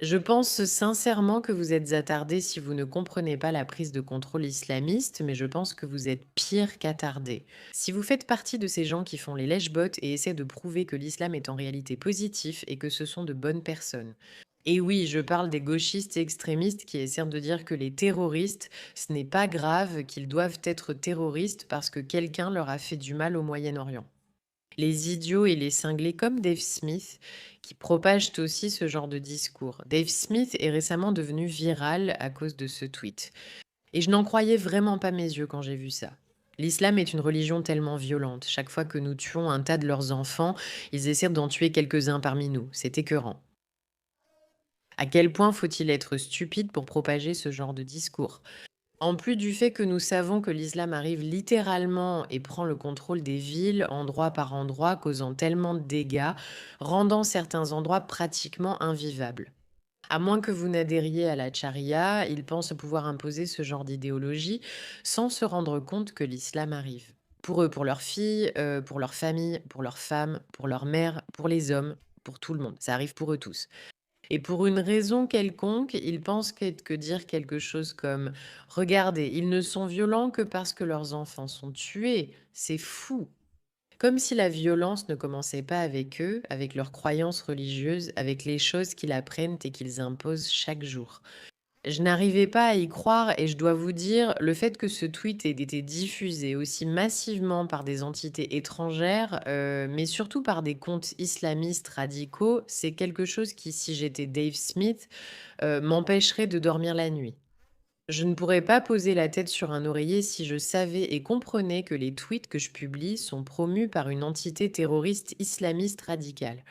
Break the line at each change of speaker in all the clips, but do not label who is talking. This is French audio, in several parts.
Je pense sincèrement que vous êtes attardé si vous ne comprenez pas la prise de contrôle islamiste, mais je pense que vous êtes pire qu'attardé. Si vous faites partie de ces gens qui font les lèche-bottes et essaient de prouver que l'islam est en réalité positif et que ce sont de bonnes personnes. Et oui, je parle des gauchistes et extrémistes qui essaient de dire que les terroristes, ce n'est pas grave, qu'ils doivent être terroristes parce que quelqu'un leur a fait du mal au Moyen-Orient. Les idiots et les cinglés comme Dave Smith qui propagent aussi ce genre de discours. Dave Smith est récemment devenu viral à cause de ce tweet. Et je n'en croyais vraiment pas mes yeux quand j'ai vu ça. L'islam est une religion tellement violente. Chaque fois que nous tuons un tas de leurs enfants, ils essaient d'en tuer quelques-uns parmi nous. C'est écœurant. À quel point faut-il être stupide pour propager ce genre de discours? En plus du fait que nous savons que l'islam arrive littéralement et prend le contrôle des villes, endroit par endroit, causant tellement de dégâts, rendant certains endroits pratiquement invivables. À moins que vous n'adhériez à la charia, ils pensent pouvoir imposer ce genre d'idéologie sans se rendre compte que l'islam arrive. Pour eux, pour leurs filles, pour leurs familles, pour leurs femmes, pour leurs mères, pour les hommes, pour tout le monde. Ça arrive pour eux tous. Et pour une raison quelconque, ils pensent que dire quelque chose comme «Regardez, ils ne sont violents que parce que leurs enfants sont tués». C'est fou! Comme si la violence ne commençait pas avec eux, avec leurs croyances religieuses, avec les choses qu'ils apprennent et qu'ils imposent chaque jour. Je n'arrivais pas à y croire et je dois vous dire, le fait que ce tweet ait été diffusé aussi massivement par des entités étrangères, mais surtout par des comptes islamistes radicaux, c'est quelque chose qui, si j'étais Dave Smith, m'empêcherait de dormir la nuit. Je ne pourrais pas poser la tête sur un oreiller si je savais et comprenais que les tweets que je publie sont promus par une entité terroriste islamiste radicale.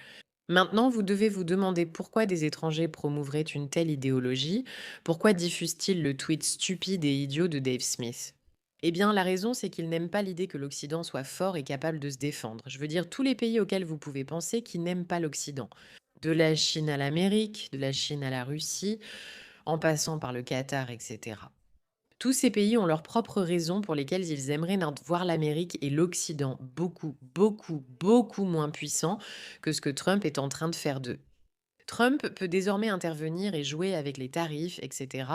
Maintenant, vous devez vous demander pourquoi des étrangers promouvraient une telle idéologie, pourquoi diffusent-ils le tweet stupide et idiot de Dave Smith? Eh bien, la raison, c'est qu'ils n'aiment pas l'idée que l'Occident soit fort et capable de se défendre. Je veux dire, tous les pays auxquels vous pouvez penser qui n'aiment pas l'Occident. De la Chine à l'Amérique, de la Chine à la Russie, en passant par le Qatar, etc. Tous ces pays ont leurs propres raisons pour lesquelles ils aimeraient voir l'Amérique et l'Occident beaucoup, beaucoup, beaucoup moins puissants que ce que Trump est en train de faire d'eux. Trump peut désormais intervenir et jouer avec les tarifs, etc.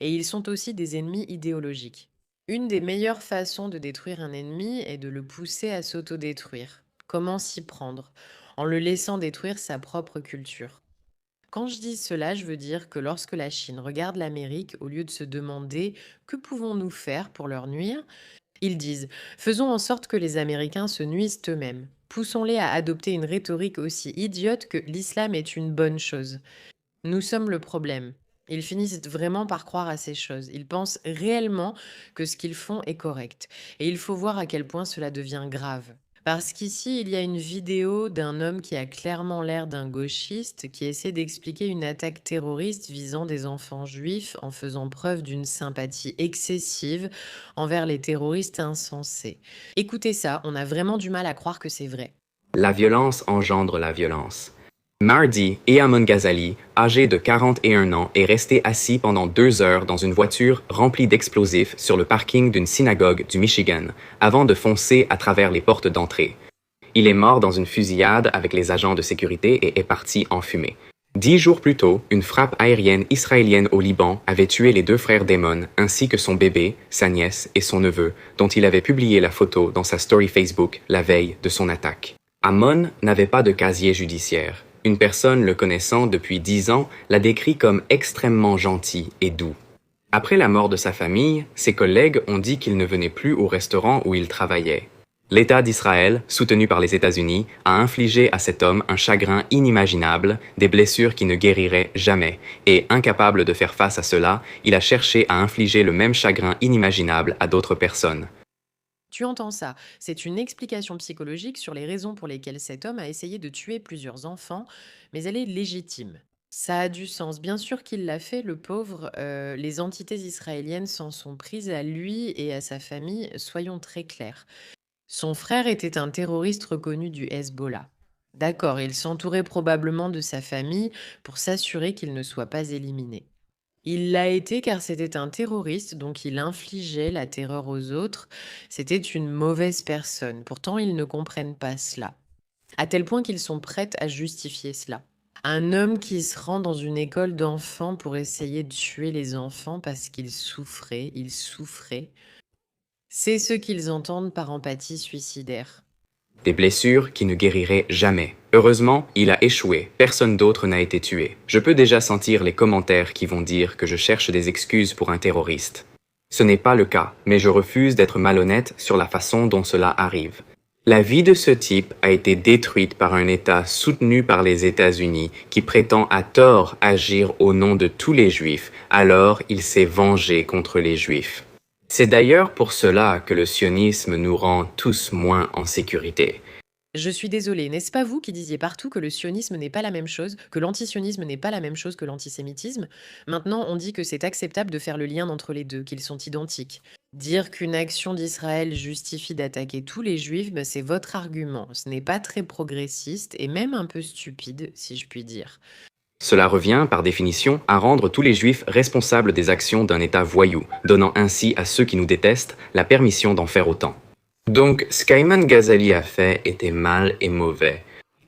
Et ils sont aussi des ennemis idéologiques. Une des meilleures façons de détruire un ennemi est de le pousser à s'autodétruire. Comment s'y prendre? En le laissant détruire sa propre culture. Quand je dis cela, je veux dire que lorsque la Chine regarde l'Amérique, au lieu de se demander que pouvons-nous faire pour leur nuire, ils disent faisons en sorte que les Américains se nuisent eux-mêmes. Poussons-les à adopter une rhétorique aussi idiote que l'islam est une bonne chose. Nous sommes le problème. Ils finissent vraiment par croire à ces choses. Ils pensent réellement que ce qu'ils font est correct. Et il faut voir à quel point cela devient grave. Parce qu'ici, il y a une vidéo d'un homme qui a clairement l'air d'un gauchiste qui essaie d'expliquer une attaque terroriste visant des enfants juifs en faisant preuve d'une sympathie excessive envers les terroristes insensés. Écoutez ça, on a vraiment du mal à croire que c'est vrai.
La violence engendre la violence. Mardi Eamon Ghazali, âgé de 41 ans, est resté assis pendant 2 heures dans une voiture remplie d'explosifs sur le parking d'une synagogue du Michigan, avant de foncer à travers les portes d'entrée. Il est mort dans une fusillade avec les agents de sécurité et est parti en fumée. 10 jours plus tôt, une frappe aérienne israélienne au Liban avait tué les 2 frères d'Eamon, ainsi que son bébé, sa nièce et son neveu, dont il avait publié la photo dans sa story Facebook la veille de son attaque. Amon n'avait pas de casier judiciaire. Une personne le connaissant depuis 10 ans l'a décrit comme extrêmement gentil et doux. Après la mort de sa famille, ses collègues ont dit qu'il ne venait plus au restaurant où il travaillait. L'État d'Israël, soutenu par les États-Unis, a infligé à cet homme un chagrin inimaginable, des blessures qui ne guériraient jamais, et incapable de faire face à cela, il a cherché à infliger le même chagrin inimaginable à d'autres personnes.
Tu entends ça? C'est une explication psychologique sur les raisons pour lesquelles cet homme a essayé de tuer plusieurs enfants, mais elle est légitime. Ça a du sens. Bien sûr qu'il l'a fait, le pauvre. Les entités israéliennes s'en sont prises à lui et à sa famille, soyons très clairs. Son frère était un terroriste reconnu du Hezbollah. D'accord, il s'entourait probablement de sa famille pour s'assurer qu'il ne soit pas éliminé. Il l'a été car c'était un terroriste, donc il infligeait la terreur aux autres. C'était une mauvaise personne. Pourtant, ils ne comprennent pas cela. À tel point qu'ils sont prêts à justifier cela. Un homme qui se rend dans une école d'enfants pour essayer de tuer les enfants parce qu'ils souffraient, ils souffraient. C'est ce qu'ils entendent par empathie suicidaire.
Des blessures qui ne guériraient jamais. Heureusement, il a échoué. Personne d'autre n'a été tué. Je peux déjà sentir les commentaires qui vont dire que je cherche des excuses pour un terroriste. Ce n'est pas le cas, mais je refuse d'être malhonnête sur la façon dont cela arrive. La vie de ce type a été détruite par un État soutenu par les États-Unis qui prétend à tort agir au nom de tous les Juifs, alors il s'est vengé contre les Juifs. C'est d'ailleurs pour cela que le sionisme nous rend tous moins en sécurité.
Je suis désolée, n'est-ce pas vous qui disiez partout que le sionisme n'est pas la même chose, que l'antisionisme n'est pas la même chose que l'antisémitisme? Maintenant, on dit que c'est acceptable de faire le lien entre les deux, qu'ils sont identiques. Dire qu'une action d'Israël justifie d'attaquer tous les juifs, ben, c'est votre argument. Ce n'est pas très progressiste et même un peu stupide, si je puis dire.
Cela revient, par définition, à rendre tous les Juifs responsables des actions d'un État voyou, donnant ainsi à ceux qui nous détestent la permission d'en faire autant. Donc, ce qu'Ayman Ghazali a fait était mal et mauvais.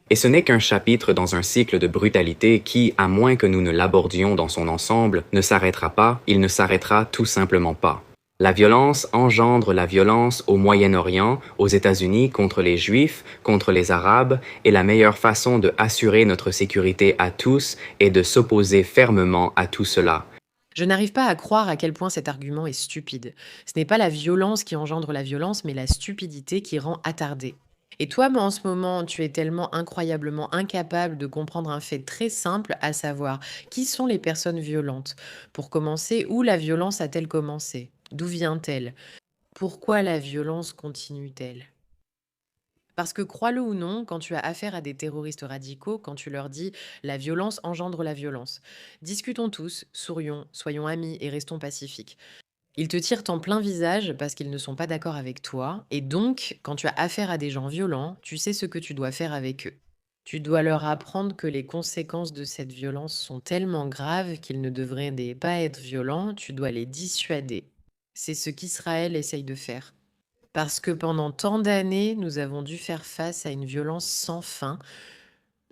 Et ce n'est qu'un chapitre dans un cycle de brutalité qui, à moins que nous ne l'abordions dans son ensemble, ne s'arrêtera pas, il ne s'arrêtera tout simplement pas. La violence engendre la violence au Moyen-Orient, aux États-Unis contre les Juifs, contre les Arabes, et la meilleure façon de assurer notre sécurité à tous est de s'opposer fermement à tout cela.
Je n'arrive pas à croire à quel point cet argument est stupide. Ce n'est pas la violence qui engendre la violence, mais la stupidité qui rend attardé. Et toi, en ce moment, tu es tellement incroyablement incapable de comprendre un fait très simple, à savoir qui sont les personnes violentes. Pour commencer, où la violence a-t-elle commencé? D'où vient-elle? Pourquoi la violence continue-t-elle? Parce que crois-le ou non, quand tu as affaire à des terroristes radicaux, quand tu leur dis la violence engendre la violence, discutons tous, sourions, soyons amis et restons pacifiques. Ils te tirent en plein visage parce qu'ils ne sont pas d'accord avec toi, et donc, quand tu as affaire à des gens violents, tu sais ce que tu dois faire avec eux. Tu dois leur apprendre que les conséquences de cette violence sont tellement graves qu'ils ne devraient pas être violents, tu dois les dissuader. C'est ce qu'Israël essaye de faire. Parce que pendant tant d'années, nous avons dû faire face à une violence sans fin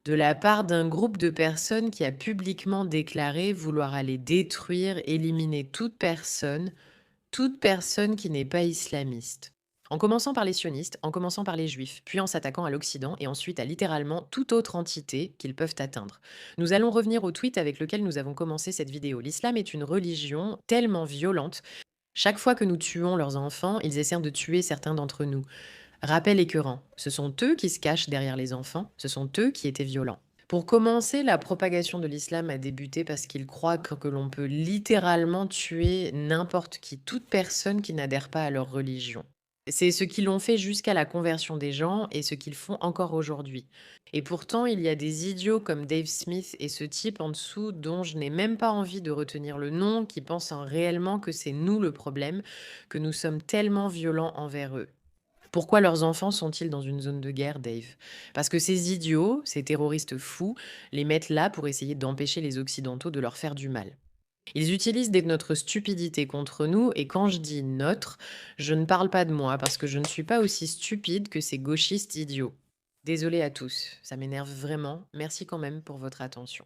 de la part d'un groupe de personnes qui a publiquement déclaré vouloir aller détruire, éliminer toute personne qui n'est pas islamiste. En commençant par les sionistes, en commençant par les juifs, puis en s'attaquant à l'Occident et ensuite à littéralement toute autre entité qu'ils peuvent atteindre. Nous allons revenir au tweet avec lequel nous avons commencé cette vidéo. L'islam est une religion tellement violente. Chaque fois que nous tuons leurs enfants, ils essaient de tuer certains d'entre nous. Rappel écœurant, ce sont eux qui se cachent derrière les enfants, ce sont eux qui étaient violents. Pour commencer, la propagation de l'islam a débuté parce qu'ils croient que l'on peut littéralement tuer n'importe qui, toute personne qui n'adhère pas à leur religion. C'est ce qu'ils ont fait jusqu'à la conversion des gens et ce qu'ils font encore aujourd'hui. Et pourtant, il y a des idiots comme Dave Smith et ce type en dessous dont je n'ai même pas envie de retenir le nom, qui pensent réellement que c'est nous le problème, que nous sommes tellement violents envers eux. Pourquoi leurs enfants sont-ils dans une zone de guerre, Dave? Parce que ces idiots, ces terroristes fous, les mettent là pour essayer d'empêcher les Occidentaux de leur faire du mal. Ils utilisent notre stupidité contre nous, et quand je dis notre, je ne parle pas de moi, parce que je ne suis pas aussi stupide que ces gauchistes idiots. Désolée à tous, ça m'énerve vraiment. Merci quand même pour votre attention.